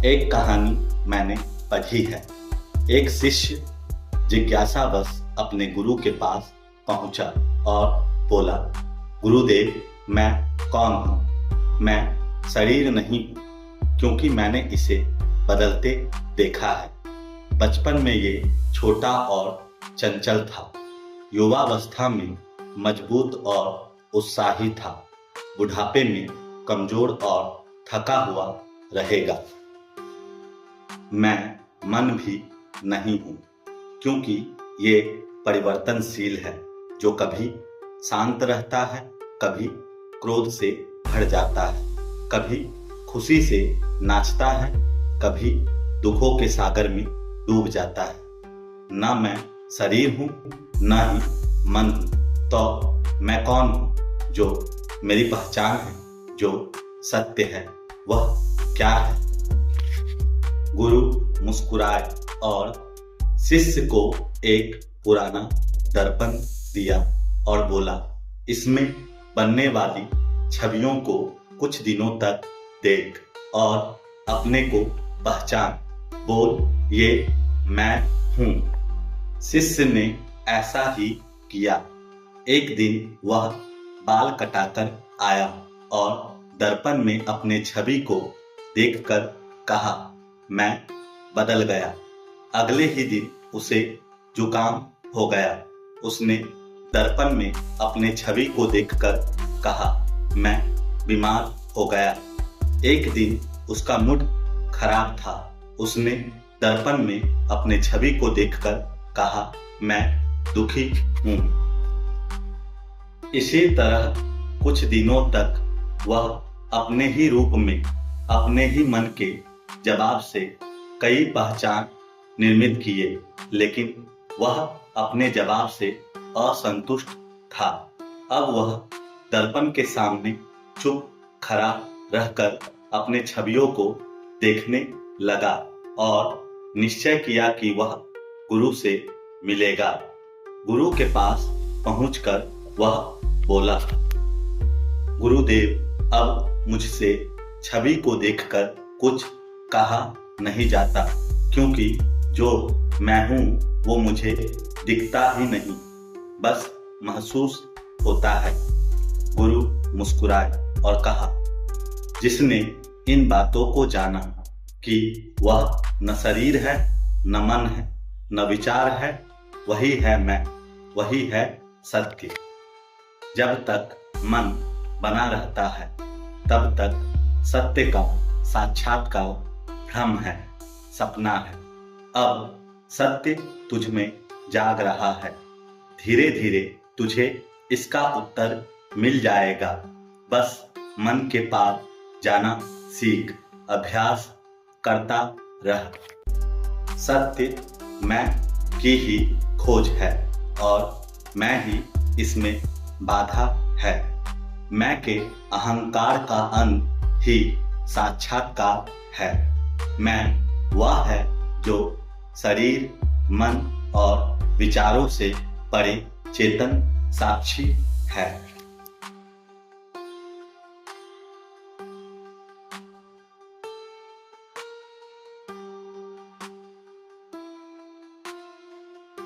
एक कहानी मैंने पढ़ी है। एक शिष्य जिज्ञासावश अपने गुरु के पास पहुंचा और बोला, गुरुदेव, मैं कौन हूँ? मैं शरीर नहीं हूँ, क्योंकि मैंने इसे बदलते देखा है। बचपन में ये छोटा और चंचल था, युवावस्था में मजबूत और उत्साही था, बुढ़ापे में कमजोर और थका हुआ रहेगा। मैं मन भी नहीं हूँ, क्योंकि ये परिवर्तनशील है, जो कभी शांत रहता है, कभी क्रोध से भर जाता है, कभी खुशी से नाचता है, कभी दुखों के सागर में डूब जाता है। ना मैं शरीर हूँ, ना ही मन हूँ, तो मैं कौन हूँ? जो मेरी पहचान है, जो सत्य है, वह क्या है? गुरु मुस्कुराए और शिष्य को एक पुराना दर्पण दिया और बोला, इसमें बनने वाली छवियों को कुछ दिनों तक देख और अपने को पहचान। बोल, ये मैं हूँ। शिष्य ने ऐसा ही किया। एक दिन वह बाल कटाकर आया और दर्पण में अपने छवि को देखकर कहा, मैं बदल गया। अगले ही दिन उसे जुकाम हो गया। उसने दर्पण में अपने छवि को देखकर कहा, मैं बीमार हो गया। एक दिन उसका मूड खराब था। उसने दर्पण में अपने छवि को देखकर कहा, मैं दुखी हूँ। इसी तरह कुछ दिनों तक वह अपने ही रूप में, अपने ही मन के जवाब से कई पहचान निर्मित किए, लेकिन वह अपने जवाब से असंतुष्ट था। अब वह दर्पण के सामने चुप खड़ा रहकर अपने छवियों को देखने लगा और निश्चय किया कि वह गुरु से मिलेगा। गुरु के पास पहुंचकर वह बोला, गुरुदेव, अब मुझसे छवि को देखकर कुछ कहा नहीं जाता, क्योंकि जो मैं हूँ वो मुझे दिखता ही नहीं, बस महसूस होता है। गुरु मुस्कुराए और कहा, जिसने इन बातों को जाना कि वह न शरीर है, न मन है, न विचार है, वही है मैं, वही है सत्य। जब तक मन बना रहता है, तब तक सत्य का साक्षात्कार भ्रम है, सपना है। अब सत्य तुझ में जाग रहा है। धीरे धीरे तुझे इसका उत्तर मिल जाएगा। बस मन के पार जाना सीख, अभ्यास करता रह। सत्य मैं की ही खोज है और मैं ही इसमें बाधा है। मैं के अहंकार का अंत ही साक्षात्कार है। मैं वह है जो शरीर, मन और विचारों से परे चेतन साक्षी है।